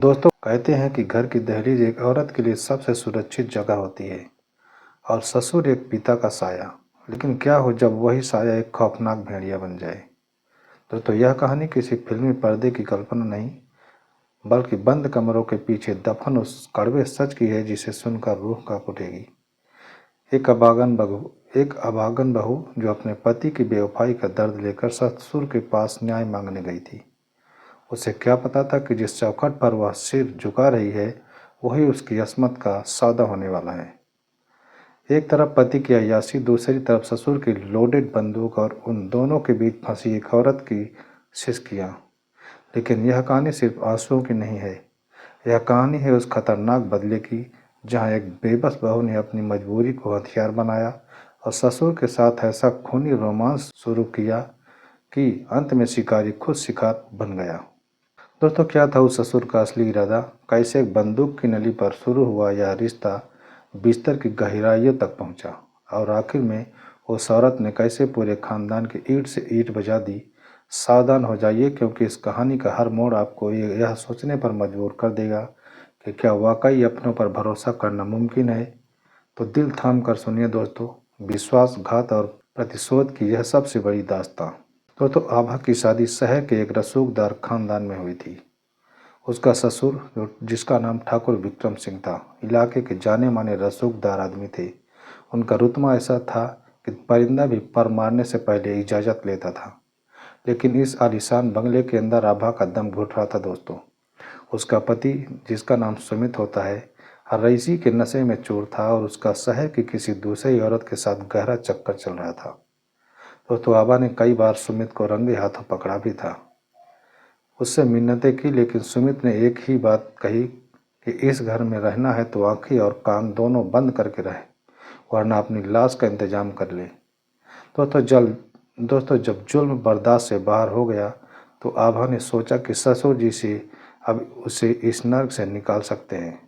दोस्तों कहते हैं कि घर की दहलीज एक औरत के लिए सबसे सुरक्षित जगह होती है और ससुर एक पिता का साया। लेकिन क्या हो जब वही साया एक खौफनाक भेड़िया बन जाए। दोस्तों यह कहानी किसी फिल्मी पर्दे की कल्पना नहीं बल्कि बंद कमरों के पीछे दफन उस कड़वे सच की है जिसे सुनकर रूह कांप उठेगी। एक अभागन बहू जो अपने पति की बेवफाई का दर्द लेकर ससुर के पास न्याय मांगने गई थी। उसे क्या पता था कि जिस चौखट पर वह सिर झुका रही है वही उसकी अस्मत का सौदा होने वाला है। एक तरफ पति की अय्याशी, दूसरी तरफ ससुर की लोडेड बंदूक और उन दोनों के बीच फंसी एक औरत की सिसकियां। लेकिन यह कहानी सिर्फ आंसुओं की नहीं है। यह कहानी है उस खतरनाक बदले की जहां एक बेबस बहू ने अपनी मजबूरी को हथियार बनाया और ससुर के साथ ऐसा खूनी रोमांस शुरू किया कि अंत में शिकारी खुद शिकार बन गया। दोस्तों क्या था उस ससुर का असली इरादा? कैसे एक बंदूक की नली पर शुरू हुआ यह रिश्ता बिस्तर की गहराइयों तक पहुंचा और आखिर में उस औरत ने कैसे पूरे खानदान की ईंट से ईंट बजा दी। सावधान हो जाइए क्योंकि इस कहानी का हर मोड़ आपको यह सोचने पर मजबूर कर देगा कि क्या वाकई अपनों पर भरोसा करना मुमकिन है। तो दिल थाम कर सुनिए दोस्तों, विश्वासघात और प्रतिशोध की यह सबसे बड़ी दास्तां। तो आभा की शादी शहर के एक रसूखदार खानदान में हुई थी। उसका ससुर जिसका नाम ठाकुर विक्रम सिंह था, इलाके के जाने माने रसूखदार आदमी थे। उनका रुतबा ऐसा था कि परिंदा भी पर मारने से पहले इजाज़त लेता था। लेकिन इस आलीशान बंगले के अंदर आभा का दम घुट रहा था दोस्तों। उसका पति जिसका नाम सुमित होता है, रईसी के नशे में चूर था और उसका शहर की किसी दूसरी औरत के साथ गहरा चक्कर चल रहा था। दोस्तों आभा ने कई बार सुमित को रंगे हाथों पकड़ा भी था, उससे मिन्नतें की, लेकिन सुमित ने एक ही बात कही कि इस घर में रहना है तो आंखें और कान दोनों बंद करके रहे, वरना अपनी लाश का इंतजाम कर ले। दोस्तों जब जुल्म बर्दाश्त से बाहर हो गया तो आभा ने सोचा कि ससुर जी से अब उसे इस नर्क से निकाल सकते हैं।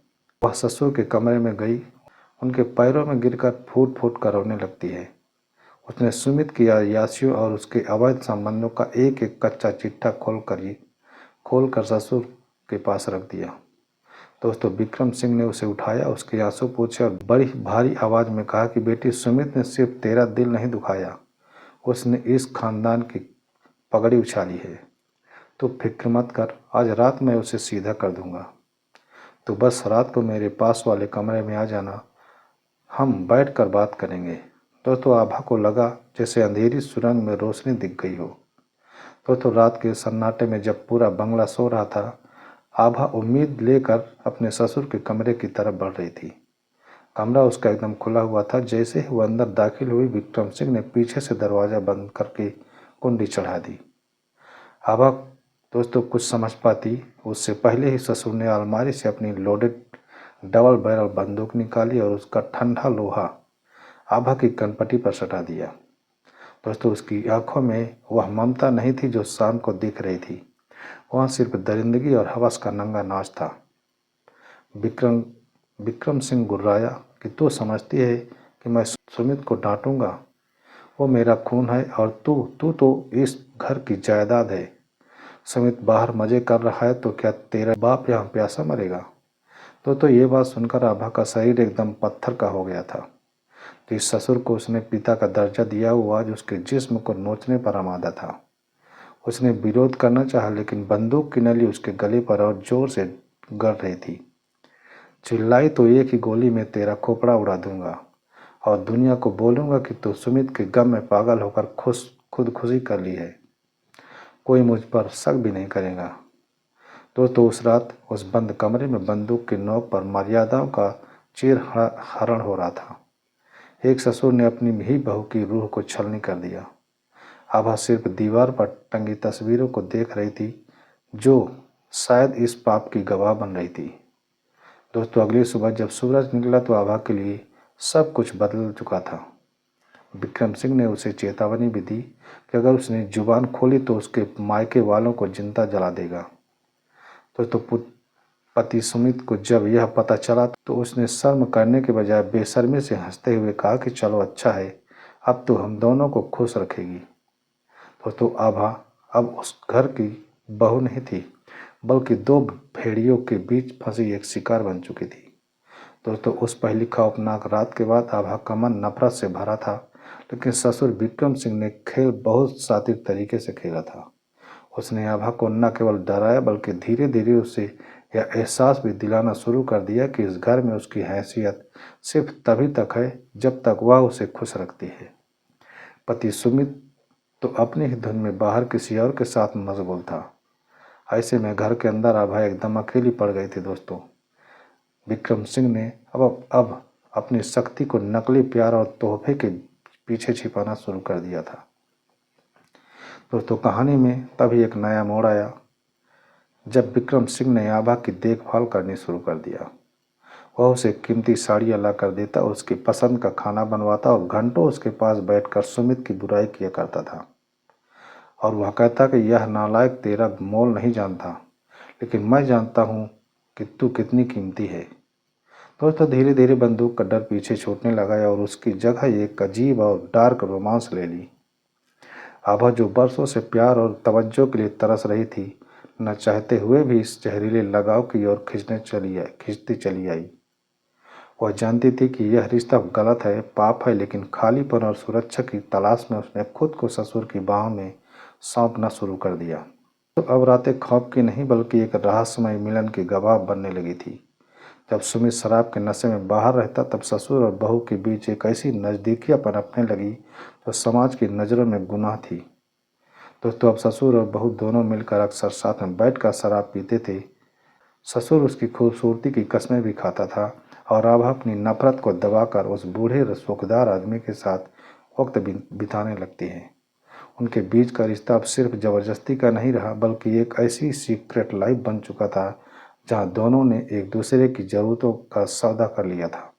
वह ससुर के कमरे में गई, उनके पैरों में गिरकर फूट फूट कर रोने लगती है। उसने सुमित की अय्याशियों और उसके अवैध संबंधों का एक एक कच्चा चिट्ठा खोलकर ससुर के पास रख दिया। दोस्तों विक्रम सिंह ने उसे उठाया, उसके आंसू पूछे और बड़ी भारी आवाज में कहा कि बेटी, सुमित ने सिर्फ तेरा दिल नहीं दुखाया, उसने इस खानदान की पगड़ी उछाली है। तो फिक्र मत कर, आज रात मैं उसे सीधा कर दूंगा। तो बस रात को मेरे पास वाले कमरे में आ जाना, हम बैठकर बात करेंगे। दोस्तों आभा को लगा जैसे अंधेरी सुरंग में रोशनी दिख गई हो। दोस्तों रात के सन्नाटे में जब पूरा बंगला सो रहा था, आभा उम्मीद लेकर अपने ससुर के कमरे की तरफ बढ़ रही थी। कमरा उसका एकदम खुला हुआ था। जैसे ही वो अंदर दाखिल हुई, विक्रम सिंह ने पीछे से दरवाज़ा बंद करके कुंडी चढ़ा दी। आभा दोस्तों कुछ समझ पाती उससे पहले ही ससुर ने अलमारी से अपनी लोडेड डबल बैरल बंदूक निकाली और उसका ठंडा लोहा आभा की कनपटी पर सटा दिया। दोस्तों उसकी आंखों में वह ममता नहीं थी जो शाम को दिख रही थी, वहाँ सिर्फ दरिंदगी और हवस का नंगा नाच था। विक्रम विक्रम सिंह गुर्राया कि तू समझती है कि मैं सुमित को डांटूंगा? वो मेरा खून है और तू तू तो इस घर की जायदाद है। सुमित बाहर मजे कर रहा है तो क्या तेरा बाप यहाँ प्यासा मरेगा? तो ये बात सुनकर आभा का शरीर एकदम पत्थर का हो गया था। जिस ससुर को उसने पिता का दर्जा दिया वो आज उसके जिस्म को नोचने पर आमादा था। उसने विरोध करना चाहा, लेकिन बंदूक की नली उसके गले पर और जोर से गड़ रही थी। चिल्लाई तो एक ही गोली में तेरा खोपड़ा उड़ा दूंगा और दुनिया को बोलूंगा कि तू सुमित के गम में पागल होकर खुदकुशी कर ली है। कोई मुझ पर शक भी नहीं करेगा। तो उस रात उस बंद कमरे में बंदूक की नोक पर मर्यादाओं का चीर हरण हो रहा था। एक ससुर ने अपनी ही बहू की रूह को छलनी कर दिया। आभा सिर्फ दीवार पर टंगी तस्वीरों को देख रही थी जो शायद इस पाप की गवाह बन रही थी। दोस्तों अगली सुबह जब सूरज निकला तो आभा के लिए सब कुछ बदल चुका था। विक्रम सिंह ने उसे चेतावनी भी दी कि अगर उसने जुबान खोली तो उसके मायके वालों को जिंदा जला देगा। तो पति सुमित को जब यह पता चला तो उसने शर्म करने के बजाय बेशर्मी से हंसते हुए कहा कि चलो अच्छा है, अब तो हम दोनों को खुश रखेगी। दोस्तों आभा अब उस घर की बहू नहीं थी, बल्कि दो भेड़ियों के बीच फंसी एक शिकार बन चुकी थी। दोस्तों, उस पहली खौफनाक रात के बाद आभा का मन नफरत से भरा था, लेकिन ससुर विक्रम सिंह ने खेल बहुत सात्विक तरीके से खेला था। उसने आभा को न केवल डराया बल्कि धीरे धीरे उसे यह एहसास भी दिलाना शुरू कर दिया कि इस घर में उसकी हैसियत सिर्फ तभी तक है जब तक वह उसे खुश रखती है। पति सुमित तो अपनी ही धुन में बाहर किसी और के साथ मशगूल था। ऐसे में घर के अंदर आभा एकदम अकेली पड़ गई थी। दोस्तों, विक्रम सिंह ने अब अपनी शक्ति को नकली प्यार और तोहफे के पीछे छिपाना शुरू कर दिया था। दोस्तों, कहानी में तभी एक नया मोड़ आया जब विक्रम सिंह ने आभा की देखभाल करनी शुरू कर दिया। वह उसे कीमती साड़ियाँ ला कर देता, उसकी पसंद का खाना बनवाता और घंटों उसके पास बैठकर सुमित की बुराई किया करता था। और वह कहता कि यह नालायक तेरा मोल नहीं जानता, लेकिन मैं जानता हूँ कि तू कितनी कीमती है। दोस्तों, धीरे धीरे बंदूक का डर पीछे छूटने लगा और उसकी जगह एक अजीब और डार्क रोमांस ले ली। आभा, जो बरसों से प्यार और तवज्जो के लिए तरस रही थी, न चाहते हुए भी इस जहरीले लगाव की ओर खिंचती चली आई। वह जानती थी कि यह रिश्ता गलत है, पाप है, लेकिन खालीपन और सुरक्षा की तलाश में उसने खुद को ससुर की बाहों में सौंपना शुरू कर दिया। तो अब रातें खौफ की नहीं बल्कि एक रहस्यमय मिलन की गवाह बनने लगी थी। जब सुमित शराब के नशे में बाहर रहता तब ससुर और बहू के बीच एक ऐसी नज़दीकियाँ पनपने लगी जो समाज की नज़रों में गुनाह थी। दोस्तों, अब ससुर और बहू दोनों मिलकर अक्सर साथ में बैठकर शराब पीते थे। ससुर उसकी खूबसूरती की कस्में भी खाता था और आभा अपनी नफरत को दबाकर उस बूढ़े रसूखदार आदमी के साथ वक्त बिताने लगती है। उनके बीच का रिश्ता अब सिर्फ ज़बरदस्ती का नहीं रहा बल्कि एक ऐसी सीक्रेट लाइफ बन चुका था जहां दोनों ने एक दूसरे की ज़रूरतों का सौदा कर लिया था।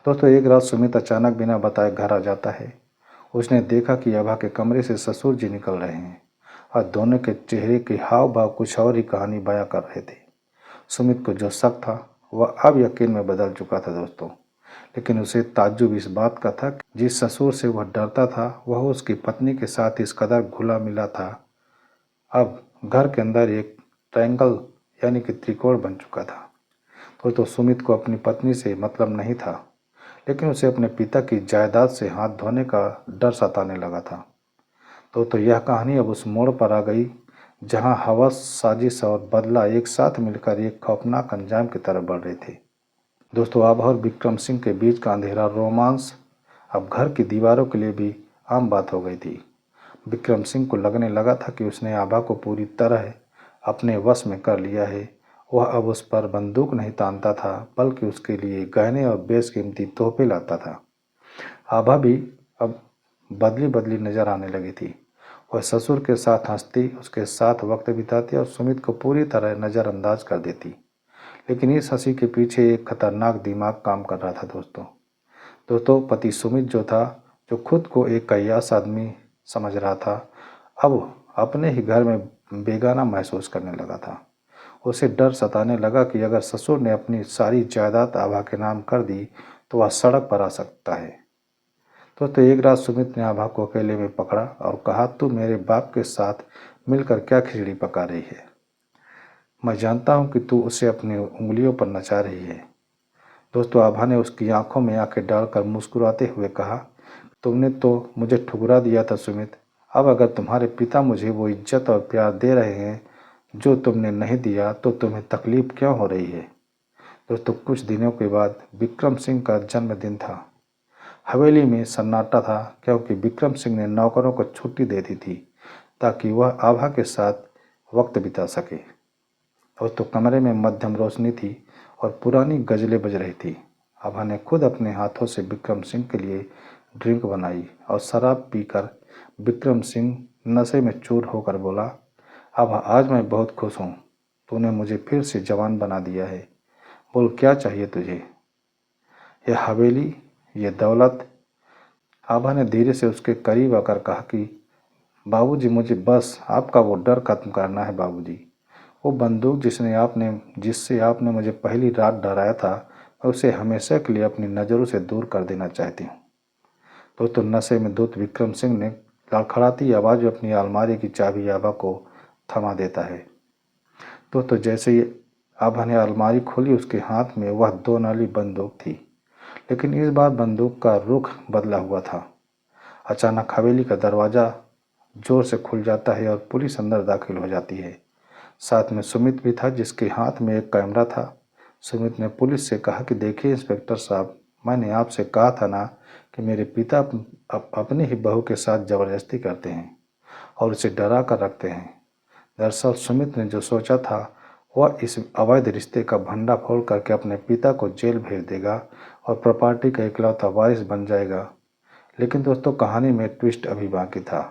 दोस्तों, एक रात सुमित अचानक बिना बताए घर आ जाता है। उसने देखा कि आभा के कमरे से ससुर जी निकल रहे हैं और दोनों के चेहरे के हाव भाव कुछ और ही कहानी बयां कर रहे थे। सुमित को जो शक था वह अब यकीन में बदल चुका था। दोस्तों, लेकिन उसे ताज्जुब इस बात का था कि जिस ससुर से वह डरता था वह उसकी पत्नी के साथ इस कदर घुला मिला था। अब घर के अंदर एक ट्रायंगल यानी कि त्रिकोण बन चुका था। तो सुमित को अपनी पत्नी से मतलब नहीं था, लेकिन उसे अपने पिता की जायदाद से हाथ धोने का डर सताने लगा था। तो यह कहानी अब उस मोड़ पर आ गई जहां हवस, साजिश और बदला एक साथ मिलकर एक खौफनाक अंजाम की तरफ बढ़ रहे थे। दोस्तों, आभा और विक्रम सिंह के बीच का अंधेरा रोमांस अब घर की दीवारों के लिए भी आम बात हो गई थी। विक्रम सिंह को लगने लगा था कि उसने आभा को पूरी तरह अपने वश में कर लिया है। वह अब उस पर बंदूक नहीं तानता था बल्कि उसके लिए गहने और बेशकीमती तोहफे लाता था। आभा भी अब बदली बदली नजर आने लगी थी। वह ससुर के साथ हंसती, उसके साथ वक्त बिताती और सुमित को पूरी तरह नज़रअंदाज कर देती। लेकिन इस हंसी के पीछे एक खतरनाक दिमाग काम कर रहा था। दोस्तों, पति सुमित जो था, जो खुद को एक कयास आदमी समझ रहा था, अब अपने ही घर में बेगाना महसूस करने लगा था। उसे डर सताने लगा कि अगर ससुर ने अपनी सारी जायदाद आभा के नाम कर दी तो वह सड़क पर आ सकता है। तो एक रात सुमित ने आभा को अकेले में पकड़ा और कहा, तू मेरे बाप के साथ मिलकर क्या खिचड़ी पका रही है? मैं जानता हूँ कि तू उसे अपनी उंगलियों पर नचा रही है। दोस्तों, आभा ने उसकी आंखों में आंखें डालकर मुस्कुराते हुए कहा, तुमने तो मुझे ठुकरा दिया था सुमित। अब अगर तुम्हारे पिता मुझे वो इज्जत और प्यार दे रहे हैं जो तुमने नहीं दिया तो तुम्हें तकलीफ क्यों हो रही है? दोस्तों, कुछ दिनों के बाद विक्रम सिंह का जन्मदिन था। हवेली में सन्नाटा था क्योंकि विक्रम सिंह ने नौकरों को छुट्टी दे दी थी ताकि वह आभा के साथ वक्त बिता सके। दोस्तों, कमरे में मध्यम रोशनी थी और पुरानी गज़लें बज रही थी। आभा ने खुद अपने हाथों से विक्रम सिंह के लिए ड्रिंक बनाई और शराब पीकर विक्रम सिंह नशे में चूर होकर बोला, आभा, आज मैं बहुत खुश हूँ। तूने मुझे फिर से जवान बना दिया है। बोल, क्या चाहिए तुझे? यह हवेली, यह दौलत? आभा ने धीरे से उसके करीब आकर कहा कि बाबूजी, मुझे बस आपका वो डर खत्म करना है बाबूजी। वो बंदूक जिससे आपने मुझे पहली रात डराया था, मैं उसे हमेशा के लिए अपनी नज़रों से दूर कर देना चाहती हूँ। तो नशे में धुत विक्रम सिंह ने लड़खड़ाती आवाज़ में अपनी अलमारी की चाबी आभा को थमा देता है। दोस्तों जैसे ही आभा ने अलमारी खोली, उसके हाथ में वह 2 नाली बंदूक थी, लेकिन इस बार बंदूक का रुख बदला हुआ था। अचानक हवेली का दरवाज़ा जोर से खुल जाता है और पुलिस अंदर दाखिल हो जाती है। साथ में सुमित भी था, जिसके हाथ में एक कैमरा था। सुमित ने पुलिस से कहा कि देखिए इंस्पेक्टर साहब, मैंने आपसे कहा था ना कि मेरे पिता अपनी ही बहू के साथ ज़बरदस्ती करते हैं और उसे डरा कर रखते हैं। दरअसल सुमित ने जो सोचा था वह इस अवैध रिश्ते का भंडाफोड़ करके अपने पिता को जेल भेज देगा और प्रॉपर्टी का इकलौता वारिस बन जाएगा। लेकिन दोस्तों कहानी में ट्विस्ट अभी बाकी था।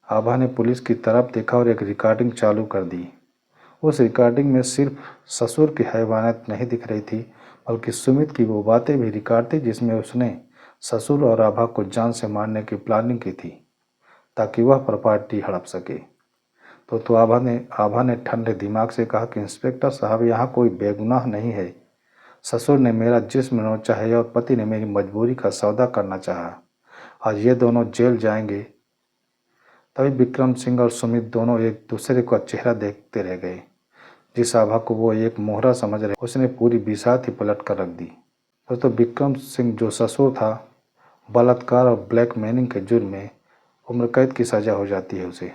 आभा ने पुलिस की तरफ देखा और एक रिकॉर्डिंग चालू कर दी। उस रिकॉर्डिंग में सिर्फ ससुर की हैवानियत नहीं दिख रही थी, बल्कि सुमित की वो बातें भी रिकॉर्ड थी जिसमें उसने ससुर और आभा को जान से मारने की प्लानिंग की थी ताकि वह प्रॉपर्टी हड़प सके। तो आभा ने ठंडे दिमाग से कहा कि इंस्पेक्टर साहब, यहाँ कोई बेगुनाह नहीं है। ससुर ने मेरा जिस्म नोचा है और पति ने मेरी मजबूरी का सौदा करना चाहा। आज ये दोनों जेल जाएंगे। तभी विक्रम सिंह और सुमित दोनों एक दूसरे का चेहरा देखते रह गए। जिस आभा को वो एक मोहरा समझ रहे, उसने पूरी बिसात ही पलट कर रख दी। दोस्तों विक्रम सिंह जो ससुर था, बलात्कार और ब्लैकमेलिंग के जुर्म में उम्र कैद की सज़ा हो जाती है उसे।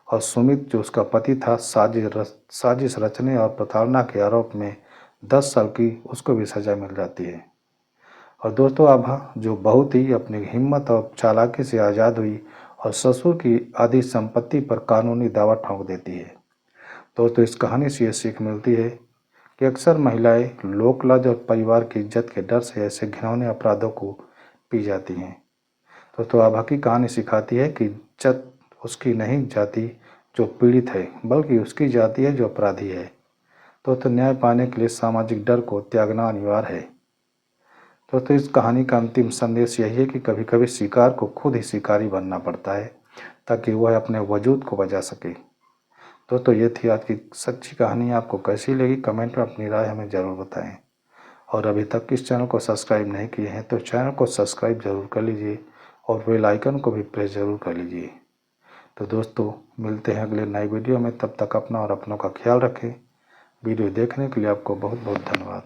और सुमित जो उसका पति था, साजिश रचने और प्रताड़ना के आरोप में 10 साल की उसको भी सज़ा मिल जाती है। और दोस्तों आभा जो बहुत ही अपनी हिम्मत और चालाकी से आज़ाद हुई और ससुर की आधी संपत्ति पर कानूनी दावा ठोंक देती है। दोस्तों इस कहानी से ये सीख मिलती है कि अक्सर महिलाएं लोकलाज और परिवार की इज्जत के डर से ऐसे घिनौने अपराधों को पी जाती हैं। दोस्तों आभा की कहानी सिखाती है कि इज्जत उसकी नहीं जाती जो पीड़ित है, बल्कि उसकी जाती है जो अपराधी है। दोस्तों न्याय पाने के लिए सामाजिक डर को त्यागना अनिवार्य है। दोस्तों इस कहानी का अंतिम संदेश यही है कि कभी कभी शिकार को खुद ही शिकारी बनना पड़ता है ताकि वह अपने वजूद को बचा सके। दोस्तों ये थी आज की सच्ची कहानी। आपको कैसी लगी कमेंट में अपनी राय हमें ज़रूर बताएं। और अभी तक इस चैनल को सब्सक्राइब नहीं किए हैं तो चैनल को सब्सक्राइब ज़रूर कर लीजिए और बेल आइकन को भी प्रेस ज़रूर कर लीजिए। तो दोस्तों मिलते हैं अगले नई वीडियो में। तब तक अपना और अपनों का ख्याल रखें। वीडियो देखने के लिए आपको बहुत बहुत धन्यवाद।